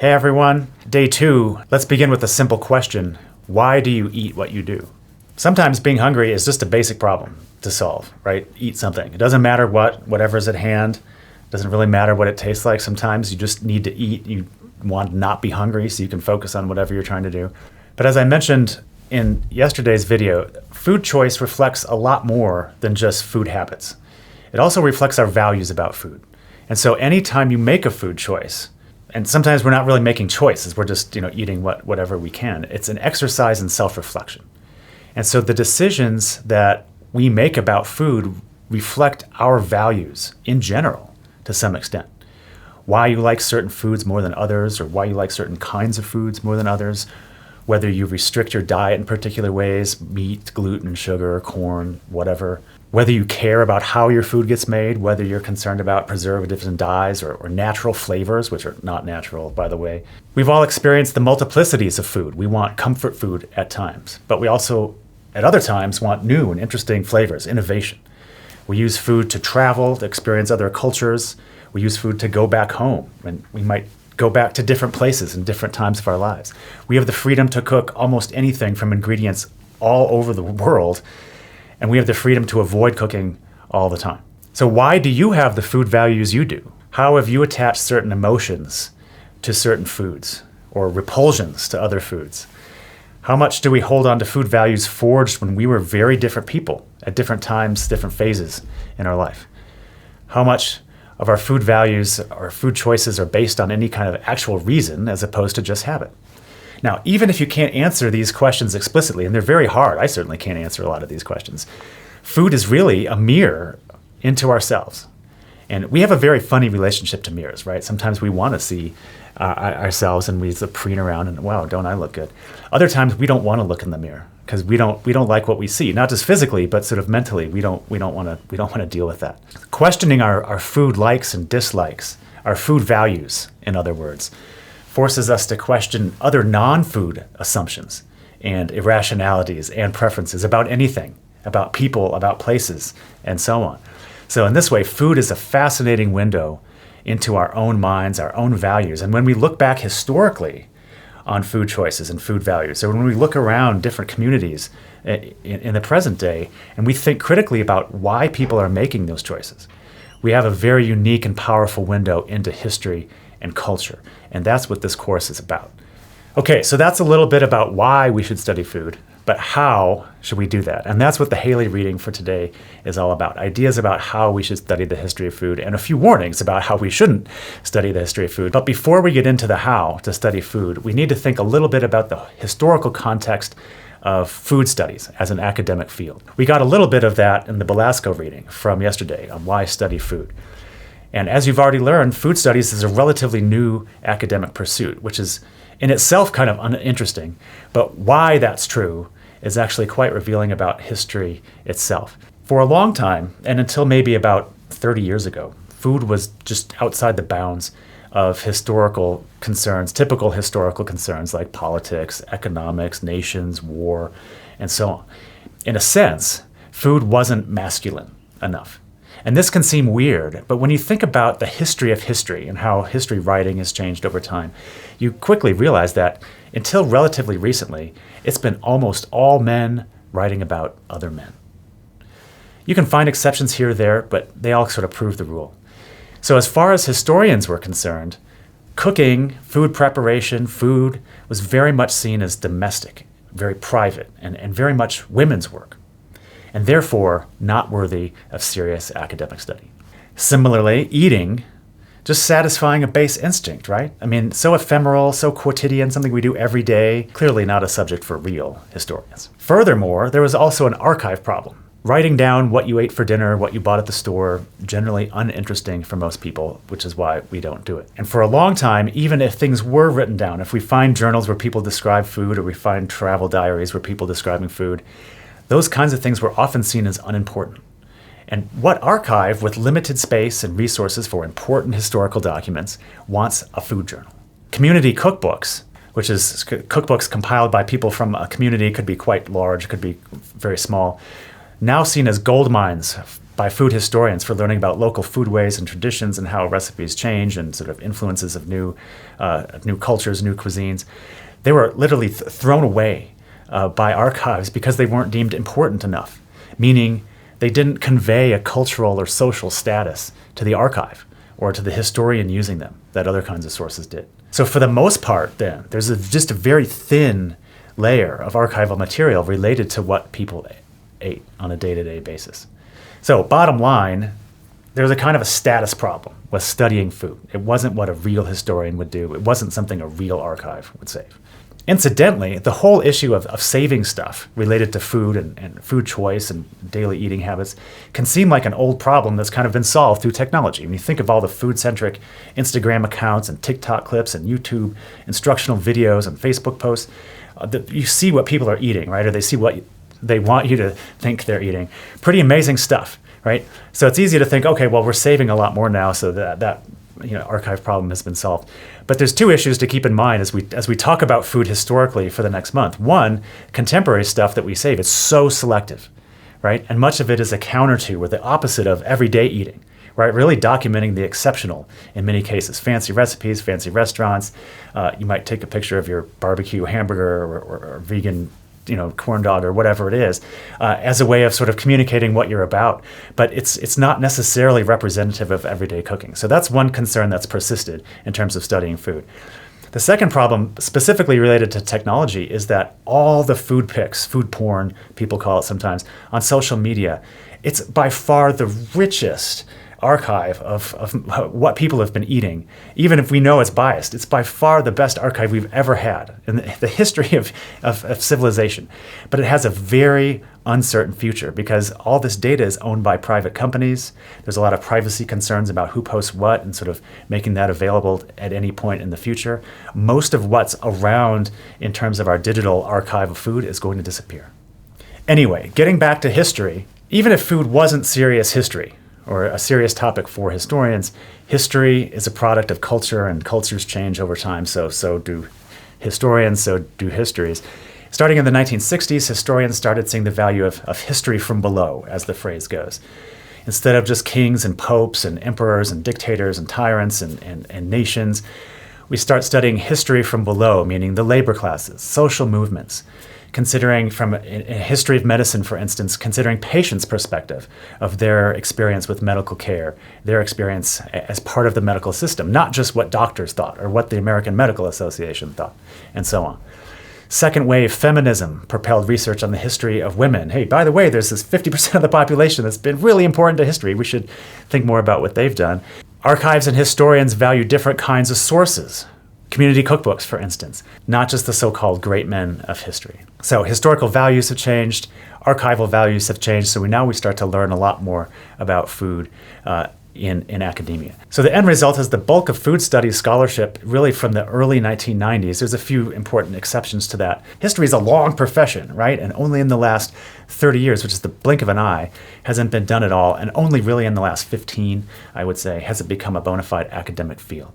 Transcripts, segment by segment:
Hey everyone, day 2. Let's begin with a simple question. Why do you eat what you do? Sometimes being hungry is just a basic problem to solve, right? Eat something. It doesn't matter whatever's at hand. It doesn't really matter what it tastes like. Sometimes you just need to eat. You want to not be hungry so you can focus on whatever you're trying to do. But as I mentioned in yesterday's video, food choice reflects a lot more than just food habits. It also reflects our values about food. And so anytime you make a food choice, and sometimes we're not really making choices, we're just eating whatever we can. It's an exercise in self-reflection. And so the decisions that we make about food reflect our values in general to some extent. Why you like certain foods more than others, or why you like certain kinds of foods more than others, whether you restrict your diet in particular ways, meat, gluten, sugar, corn, whatever, whether you care about how your food gets made, whether you're concerned about preservatives and dyes or natural flavors, which are not natural, by the way. We've all experienced the multiplicities of food. We want comfort food at times, but we also, at other times, want new and interesting flavors, innovation. We use food to travel, to experience other cultures. We use food to go back home, and we might go back to different places in different times of our lives. We have the freedom to cook almost anything from ingredients all over the world, and we have the freedom to avoid cooking all the time. So why do you have the food values you do? How have you attached certain emotions to certain foods or repulsions to other foods? How much do we hold on to food values forged when we were very different people at different times, different phases in our life? How much of our food values, our food choices are based on any kind of actual reason as opposed to just habit? Now, even if you can't answer these questions explicitly, and they're very hard, I certainly can't answer a lot of these questions, food is really a mirror into ourselves. And we have a very funny relationship to mirrors, right? Sometimes we want to see ourselves and we preen around and, wow, don't I look good? Other times we don't want to look in the mirror because we don't like what we see, not just physically, but sort of mentally. We don't want to deal with that. Questioning our food likes and dislikes, our food values, in other words, forces us to question other non-food assumptions and irrationalities and preferences about anything, about people, about places, and so on. So in this way, food is a fascinating window into our own minds, our own values. And when we look back historically on food choices and food values, so when we look around different communities in the present day, and we think critically about why people are making those choices, we have a very unique and powerful window into history and culture. And that's what this course is about. Okay, so that's a little bit about why we should study food, but how should we do that? And that's what the Haley reading for today is all about. Ideas about how we should study the history of food and a few warnings about how we shouldn't study the history of food. But before we get into the how to study food, we need to think a little bit about the historical context of food studies as an academic field. We got a little bit of that in the Belasco reading from yesterday on why study food. And as you've already learned, food studies is a relatively new academic pursuit, which is in itself kind of uninteresting. But why that's true is actually quite revealing about history itself. For a long time, and until maybe about 30 years ago, food was just outside the bounds of historical concerns, typical historical concerns like politics, economics, nations, war, and so on. In a sense, food wasn't masculine enough. And this can seem weird, but when you think about the history of history and how history writing has changed over time, you quickly realize that until relatively recently, it's been almost all men writing about other men. You can find exceptions here or there, but they all sort of prove the rule. So as far as historians were concerned, cooking, food preparation, food was very much seen as domestic, very private, and very much women's work, and therefore not worthy of serious academic study. Similarly, eating, just satisfying a base instinct, right? I mean, so ephemeral, so quotidian, something we do every day, clearly not a subject for real historians. Furthermore, there was also an archive problem. Writing down what you ate for dinner, what you bought at the store, generally uninteresting for most people, which is why we don't do it. And for a long time, even if things were written down, if we find journals where people describe food or we find travel diaries where people describing food, those kinds of things were often seen as unimportant. And what archive with limited space and resources for important historical documents wants a food journal? Community cookbooks, which is cookbooks compiled by people from a community, could be quite large, could be very small, now seen as gold mines by food historians for learning about local foodways and traditions and how recipes change and sort of influences of new cultures, new cuisines. They were literally thrown away by archives because they weren't deemed important enough, meaning they didn't convey a cultural or social status to the archive or to the historian using them that other kinds of sources did. So for the most part, then, there's just a very thin layer of archival material related to what people ate on a day-to-day basis. So bottom line, there's a kind of a status problem with studying food. It wasn't what a real historian would do. It wasn't something a real archive would save. Incidentally, the whole issue of saving stuff related to food and food choice and daily eating habits can seem like an old problem that's kind of been solved through technology. When you think of all the food-centric Instagram accounts and TikTok clips and YouTube instructional videos and Facebook posts, you see what people are eating, right? Or they see what they want you to think they're eating. Pretty amazing stuff, right? So it's easy to think, okay, well, we're saving a lot more now, so that archive problem has been solved. But there's two issues to keep in mind as we talk about food historically for the next month. One, contemporary stuff that we save is so selective, right? And much of it is a counter to or the opposite of everyday eating, right? Really documenting the exceptional in many cases. Fancy recipes, fancy restaurants. You might take a picture of your barbecue hamburger or vegan corn dog or whatever it is, as a way of sort of communicating what you're about. But it's not necessarily representative of everyday cooking. So that's one concern that's persisted in terms of studying food. The second problem, specifically related to technology, is that all the food pics, food porn, people call it sometimes, on social media, it's by far the richest archive of what people have been eating. Even if we know it's biased, it's by far the best archive we've ever had in the history of civilization. But it has a very uncertain future because all this data is owned by private companies. There's a lot of privacy concerns about who posts what and sort of making that available at any point in the future. Most of what's around in terms of our digital archive of food is going to disappear. Anyway, getting back to history, even if food wasn't serious history, or a serious topic for historians, history is a product of culture, and cultures change over time, so do historians, so do histories. Starting in the 1960s, historians started seeing the value of history from below, as the phrase goes. Instead of just kings and popes and emperors and dictators and tyrants and nations, we start studying history from below, meaning the labor classes, social movements, considering from a history of medicine, for instance, considering patients' perspective of their experience with medical care, their experience as part of the medical system, not just what doctors thought or what the American Medical Association thought, and so on. Second wave feminism propelled research on the history of women. Hey, by the way, there's this 50% of the population that's been really important to history. We should think more about what they've done. Archives and historians value different kinds of sources. Community cookbooks, for instance, not just the so-called great men of history. So historical values have changed, archival values have changed, so now we start to learn a lot more about food in academia. So the end result is the bulk of food studies scholarship really from the early 1990s. There's a few important exceptions to that. History is a long profession, right? And only in the last 30 years, which is the blink of an eye, hasn't been done at all. And only really in the last 15, I would say, has it become a bona fide academic field.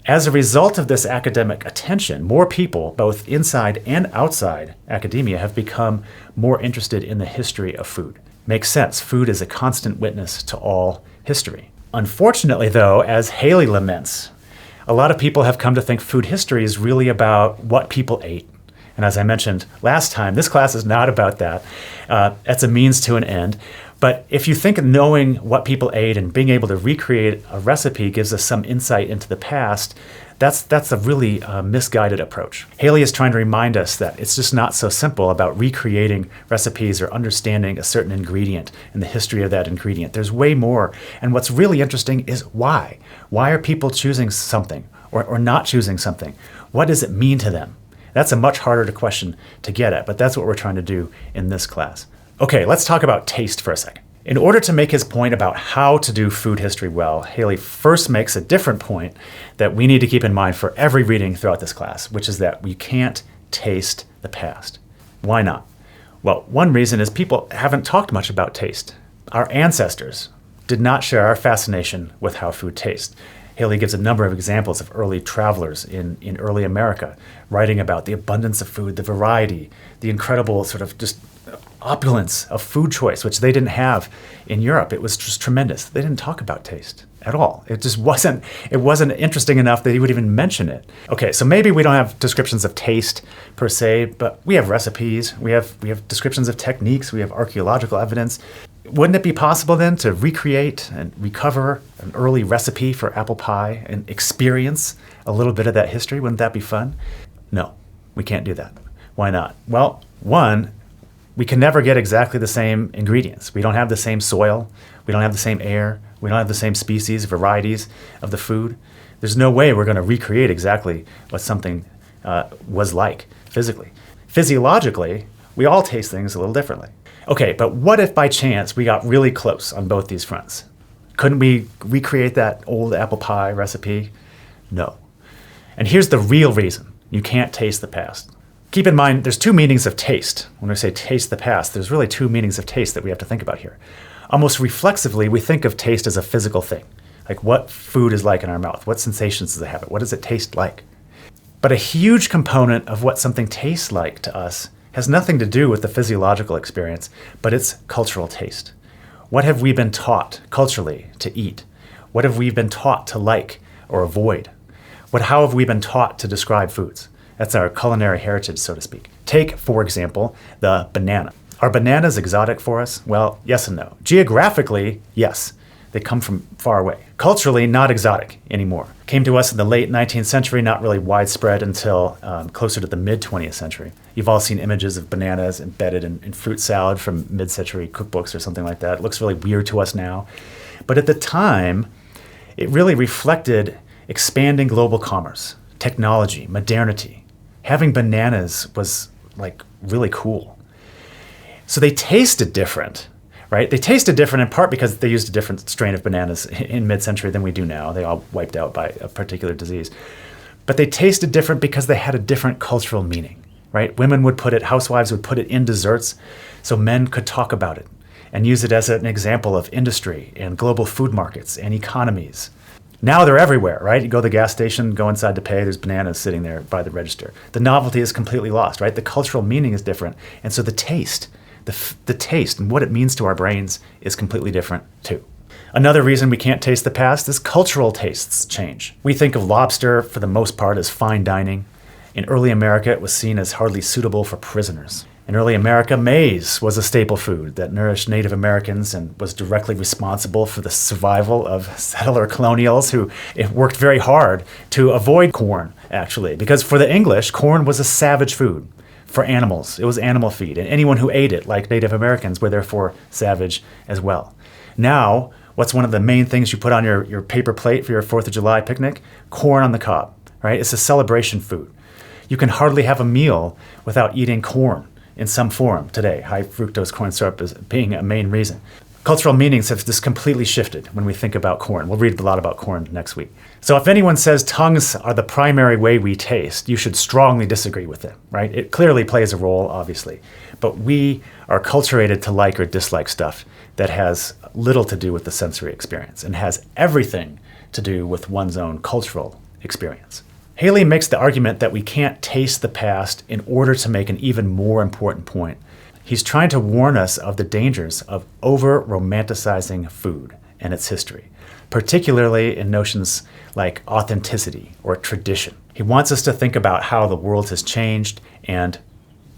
As a result of this academic attention, more people, both inside and outside academia, have become more interested in the history of food. Makes sense. Food is a constant witness to all history. Unfortunately, though, as Haley laments, a lot of people have come to think food history is really about what people ate. And as I mentioned last time, this class is not about that. It's a means to an end. But if you think knowing what people ate and being able to recreate a recipe gives us some insight into the past, that's a really misguided approach. Haley is trying to remind us that it's just not so simple about recreating recipes or understanding a certain ingredient and the history of that ingredient. There's way more. And what's really interesting is why. Why are people choosing something or not choosing something? What does it mean to them? That's a much harder question to get at, but that's what we're trying to do in this class. Okay, let's talk about taste for a second. In order to make his point about how to do food history well, Haley first makes a different point that we need to keep in mind for every reading throughout this class, which is that we can't taste the past. Why not? Well, one reason is people haven't talked much about taste. Our ancestors did not share our fascination with how food tastes. Haley gives a number of examples of early travelers in early America, writing about the abundance of food, the variety, the incredible sort of just opulence of food choice, which they didn't have in Europe. It was just tremendous. They didn't talk about taste at all. It wasn't interesting enough that he would even mention it. Okay, so maybe we don't have descriptions of taste per se, but we have recipes, we have descriptions of techniques, we have archaeological evidence. Wouldn't it be possible then to recreate and recover an early recipe for apple pie and experience a little bit of that history? Wouldn't that be fun? No, we can't do that. Why not? Well, one, we can never get exactly the same ingredients. We don't have the same soil. We don't have the same air. We don't have the same species, varieties of the food. There's no way we're going to recreate exactly what something was like physically. Physiologically, we all taste things a little differently. Okay, but what if by chance we got really close on both these fronts? Couldn't we recreate that old apple pie recipe? No. And here's the real reason you can't taste the past. Keep in mind, there's two meanings of taste. When I say taste the past, there's really two meanings of taste that we have to think about here. Almost reflexively, we think of taste as a physical thing, like what food is like in our mouth, what sensations does it have, what does it taste like? But a huge component of what something tastes like to us has nothing to do with the physiological experience, but it's cultural taste. What have we been taught culturally to eat? What have we been taught to like or avoid? How have we been taught to describe foods? That's our culinary heritage, so to speak. Take, for example, the banana. Are bananas exotic for us? Well, yes and no. Geographically, yes. They come from far away. Culturally, not exotic anymore. Came to us in the late 19th century, not really widespread until closer to the mid-20th century. You've all seen images of bananas embedded in fruit salad from mid-century cookbooks or something like that. It looks really weird to us now. But at the time, it really reflected expanding global commerce, technology, modernity. Having bananas was like really cool. So they tasted different, right? They tasted different in part because they used a different strain of bananas in mid-century than we do now. They all wiped out by a particular disease. But they tasted different because they had a different cultural meaning, right? Housewives would put it in desserts so men could talk about it and use it as an example of industry and global food markets and economies. Now they're everywhere, right? You go to the gas station, go inside to pay, there's bananas sitting there by the register. The novelty is completely lost, right? The cultural meaning is different. And so the taste and what it means to our brains is completely different too. Another reason we can't taste the past is cultural tastes change. We think of lobster, for the most part, as fine dining. In early America, it was seen as hardly suitable for prisoners. In early America, maize was a staple food that nourished Native Americans and was directly responsible for the survival of settler colonials who worked very hard to avoid corn, actually, because for the English, corn was a savage food. For animals, it was animal feed, and anyone who ate it, like Native Americans, were therefore savage as well. Now, what's one of the main things you put on your paper plate for your 4th of July picnic? Corn on the cob, right? It's a celebration food. You can hardly have a meal without eating corn in some form today. High fructose corn syrup is being a main reason. Cultural meanings have just completely shifted when we think about corn. We'll read a lot about corn next week. So if anyone says tongues are the primary way we taste, you should strongly disagree with them, right? It clearly plays a role, obviously. But we are acculturated to like or dislike stuff that has little to do with the sensory experience and has everything to do with one's own cultural experience. Haley makes the argument that we can't taste the past in order to make an even more important point. He's trying to warn us of the dangers of over-romanticizing food and its history, particularly in notions like authenticity or tradition. He wants us to think about how the world has changed and,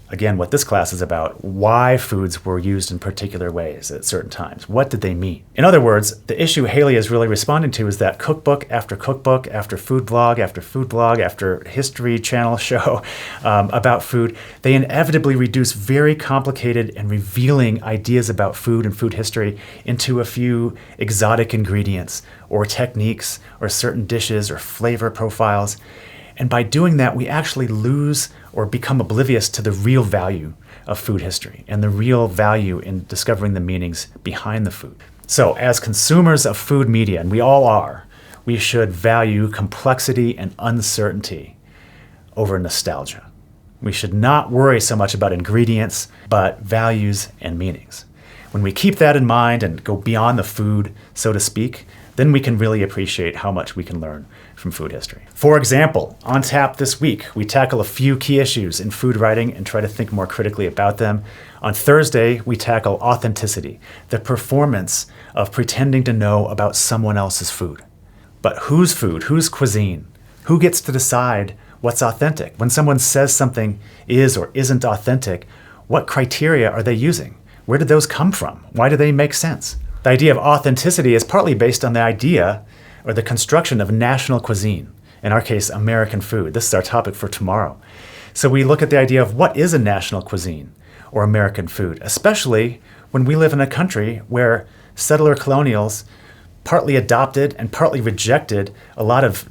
again, what this class is about, why foods were used in particular ways at certain times. What did they mean? In other words, the issue Haley is really responding to is that cookbook, after food blog, after History Channel show about food, they inevitably reduce very complicated and revealing ideas about food and food history into a few exotic ingredients or techniques or certain dishes or flavor profiles. And by doing that, we actually lose or become oblivious to the real value of food history and the real value in discovering the meanings behind the food. So as consumers of food media, and we all are, we should value complexity and uncertainty over nostalgia. We should not worry so much about ingredients, but values and meanings. When we keep that in mind and go beyond the food, so to speak, then we can really appreciate how much we can learn from food history. For example, on tap this week, we tackle a few key issues in food writing and try to think more critically about them. On Thursday, we tackle authenticity, the performance of pretending to know about someone else's food. But whose food? Whose cuisine? Who gets to decide what's authentic? When someone says something is or isn't authentic, what criteria are they using? Where did those come from? Why do they make sense? The idea of authenticity is partly based on the idea or the construction of national cuisine. In our case, American food. This is our topic for tomorrow. So we look at the idea of what is a national cuisine or American food, especially when we live in a country where settler colonials partly adopted and partly rejected a lot of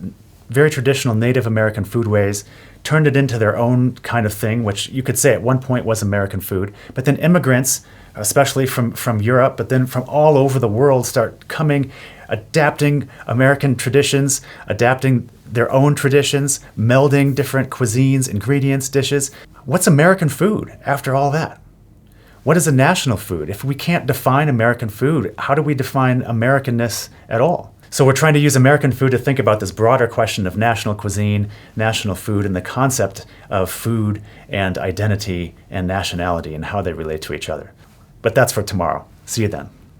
very traditional Native American foodways, turned it into their own kind of thing, which you could say at one point was American food. But then immigrants, especially from Europe, but then from all over the world, start coming, adapting American traditions, adapting their own traditions, melding different cuisines, ingredients, dishes. What's American food after all that? What is a national food? If we can't define American food, how do we define Americanness at all? So we're trying to use American food to think about this broader question of national cuisine, national food, and the concept of food and identity and nationality and how they relate to each other. But that's for tomorrow. See you then.